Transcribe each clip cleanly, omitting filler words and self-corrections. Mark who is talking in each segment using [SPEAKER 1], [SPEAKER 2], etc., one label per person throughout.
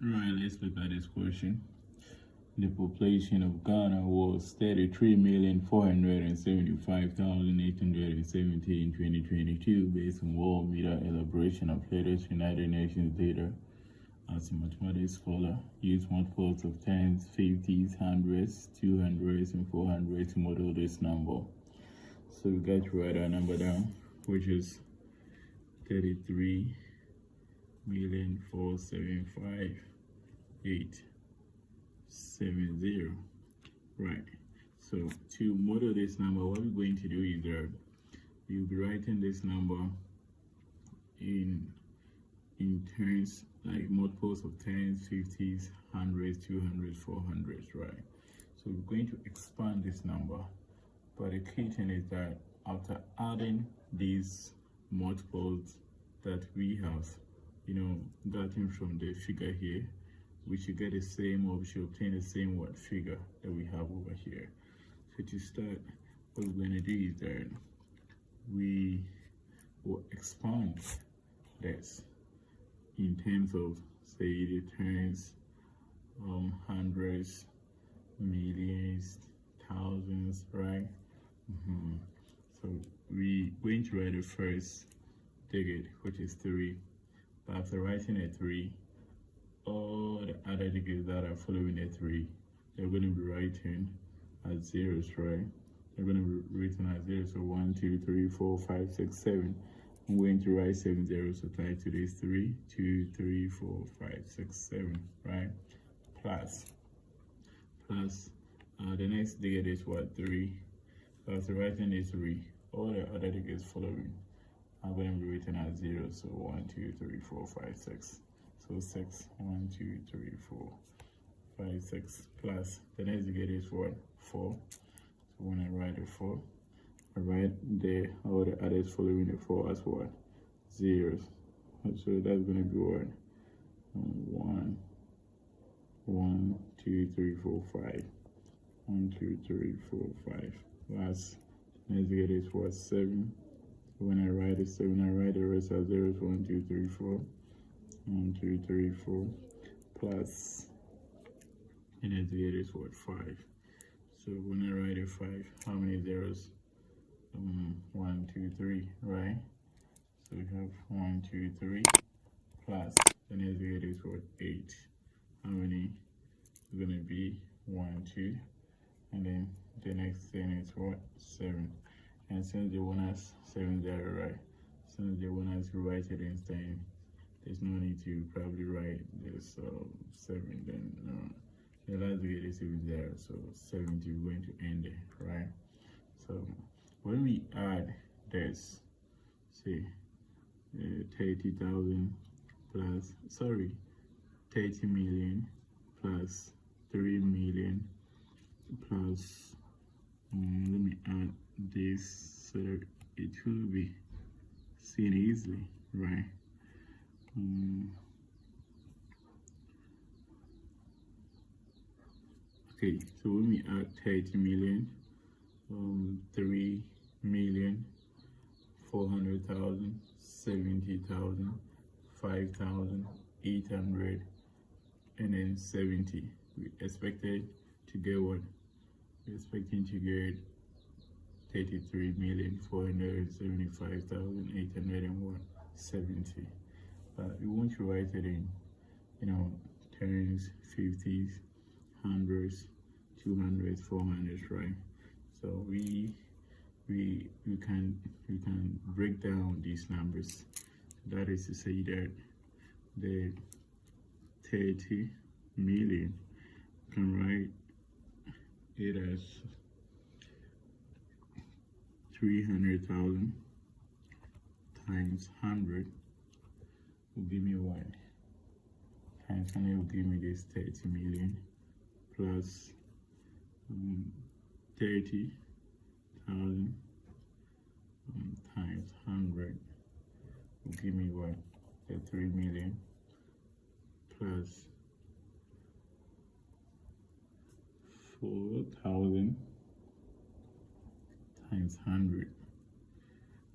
[SPEAKER 1] Right, let's look at this question. The population of Ghana was 33,475,870 in 2022 based on World Media elaboration of latest United Nations data. As a mathematics scholar, use multiples of tens, 50s, hundreds, 200s, and 400s to model this number. So we got to write our number down, which is 33,475,870. Right. So to model this number, what we're going to do is that we'll be writing this number in terms like multiples of tens, 50s, hundreds, 200s, 400s, right? So we're going to expand this number. But the key thing is that after adding these multiples that we have, gotten from the figure here, we should get the same, or we should obtain the same figure that we have over here. So to start, what we're going to do is that we will expand this in terms of, say, the tens, hundreds, millions, thousands, right? So we're going to write the first digit, which is 3. But after writing a 3, all the other digits that are following a 3, they're going to be writing as zeros, right? They're going to be written as zeros. So 1, 2, 3, 4, 5, 6, 7. I'm going to write 7 zeros tied to this 3, 2, 3, 4, 5, 6, 7, right? Plus, the next digit is what? 3. So after writing a 3, all the other digits following are going to be written as zeros. So 1, 2, 3, 4, 5, 6. So 6, 1, 2, 3, 4, 5, 6. Plus, the next digit is what? 4. So when I write a 4, I write all the others following the 4 as what? Zeros. So that's going to be what? 1, 2, 3, 4, 5. 1, 2, 3, 4, 5. Last, next digit is what? 7. When I write a 7, I write the rest as zeros. 1, 2, 3, 4. 1, 2, 3, 4. Plus, the next digit is what? 5. So when I write a 5, how many zeros? 1, 2, 3, right? So we have 1, 2, 3 plus the next digit is what? 8. How many? It's gonna be 1, 2, and then the next thing is what? 7. And since they want us 7 0, right? Since they want us to write it instead, there's no need to probably write this 7. Then the last digit is 7 0, so 70 is going to end it, right? So when we add this, say 30,000 plus, 30 million plus 3 million plus, let me add this so that it will be seen easily, right? Okay, so when we add 30 million, 3 million, 400,000, 70,000, 5,000, 800, and then 70. We expected to get what? We're expecting to get 33,475,870. But we want to write it in, tens, 50s, hundreds, 200s, 400s, right? So we can break down these numbers. That is to say that the 30 million can write it as 300,000 times 100 will give me what? Times 100 will give me this 30 million plus 30,000 times 100 will give me what? The 3 million plus 4,000 times 100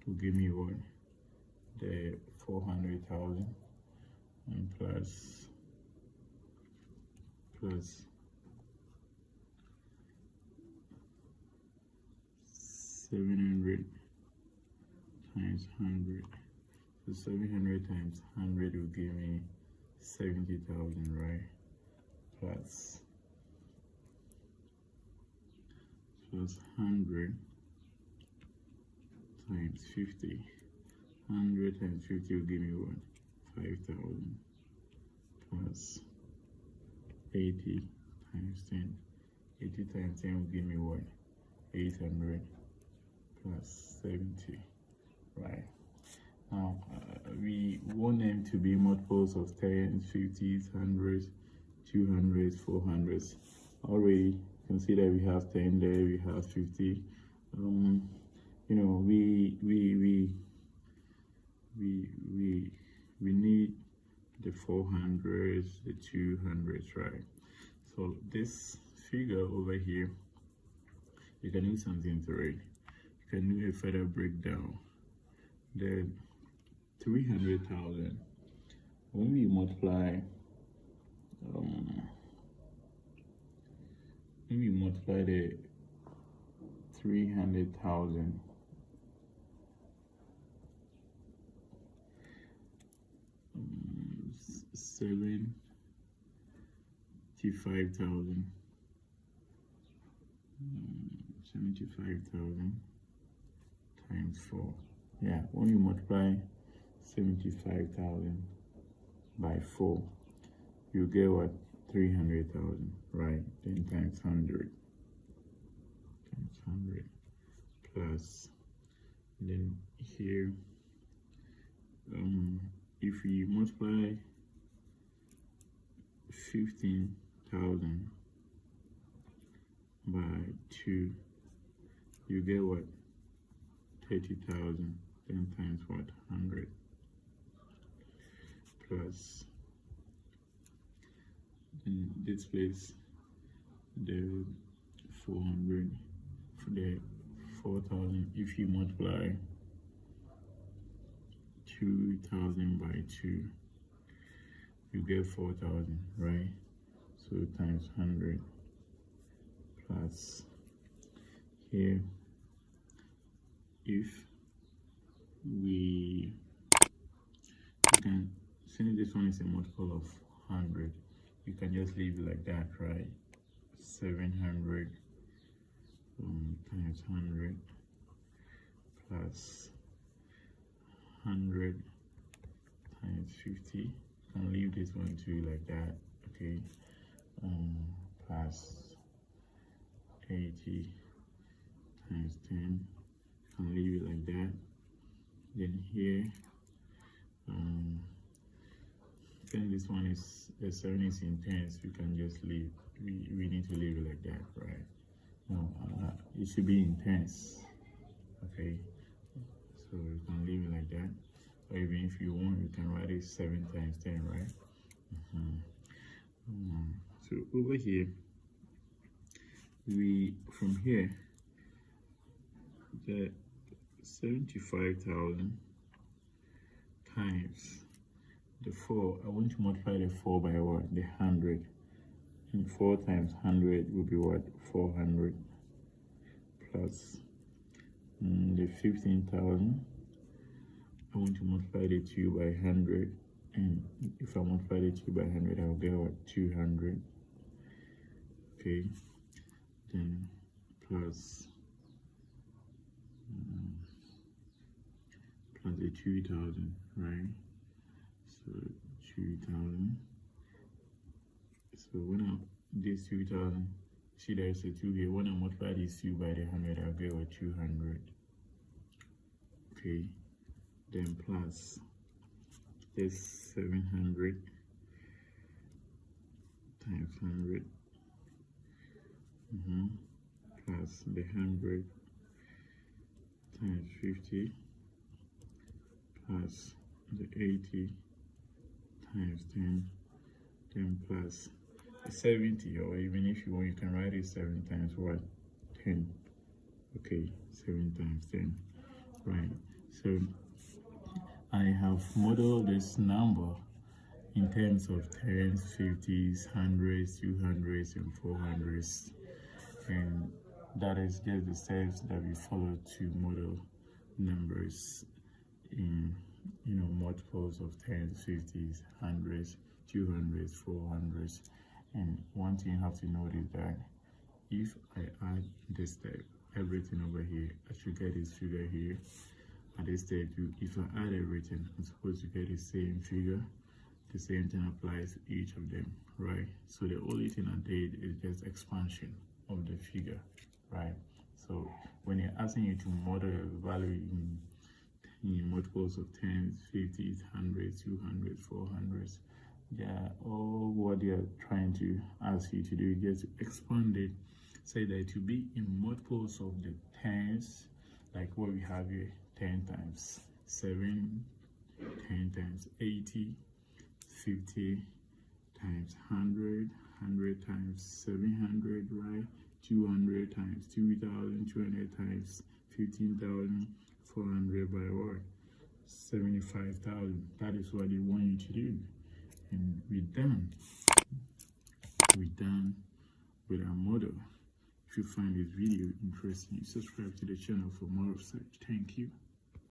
[SPEAKER 1] will give me what? The 400,000 and plus plus 700 times 100. So 700 times 100 will give me 70,000, right? Plus 100 times 50. 100 times 50 will give me what? 5,000. Plus 80 times 10. 80 times 10 will give me what? 800 plus 70, right? Now, we want them to be multiples of 10s, 50s, 100s, 200s, 400s. Already consider we have 10 there, we have 50. You know, we need the 400s, the 200s, right? So this figure over here, you can do something to it. You can do a further breakdown. The 300,000, when we multiply the 300,000 75,000 times 4. Yeah, when you multiply 75,000 by 4, you get what? 300,000, right? Then times 100 plus, then here, if we multiply 15,000 by 2, you get what? 30,000. Then times what? 100 plus, in this place, the 400 for the 4,000. If you multiply 2,000 by 2, you get 4,000, right? So times 100 plus, here, if you can, since this one is a multiple of 100, you can just leave it like that, right? 700 times 100 plus 100 times 50. You can leave this one too like that, okay? Plus 80 times 10. You can leave it like that. Then here, then this one is the 7 is in tens. We can just leave. We need to leave it like that, right? No, it should be in tens. Okay, so you can leave it like that. Or even if you want, you can write it 7 times 10, right? So over here, from here, the 75,000 times the 4, I want to multiply the 4 by what? The 100. And 4 times 100 will be what? 400 plus the 15,000. I want to multiply the 2 by 100, and if I multiply the 2 by 100, I'll get what? 200. Okay, then plus the 2,000, right? So 2,000. So when this 2,000, see there's a 2 here. When I multiply this 2 by the 100, I'll get what? 200. Okay, then plus this 700 times 100, plus the 100 times 50, plus the 80 times 10, then plus the 70, or even if you want, you can write it 7 times what? 10. Okay, 7 times 10, right? So I have modeled this number in terms of tens, 50s, 100s, 200s, and 400s. And that is just the steps that we follow to model numbers in multiples of tens, 50s, 100s, 200s, 400s. And one thing you have to note is that if I add this step, everything over here, I should get this figure here. At this step, if I add everything, I'm supposed to get the same figure. The same thing applies to each of them, right? So the only thing I did is just expansion of the figure, right? So when you're asking you to model a value in multiples of tens, 50s, 100s, 200s, 400s, yeah, all what they're trying to ask you to do is just expand it, say that it will be in multiples of the tens, like what we have here, 10 times 7, 10 times 80, 50 times 100, 100 times 700, right? 200 times 2,000, 200 times 15,400 by what? 75,000. That is what they want you to do. And we're done. We're done with our model. If you find this video interesting, subscribe to the channel for more research. Thank you.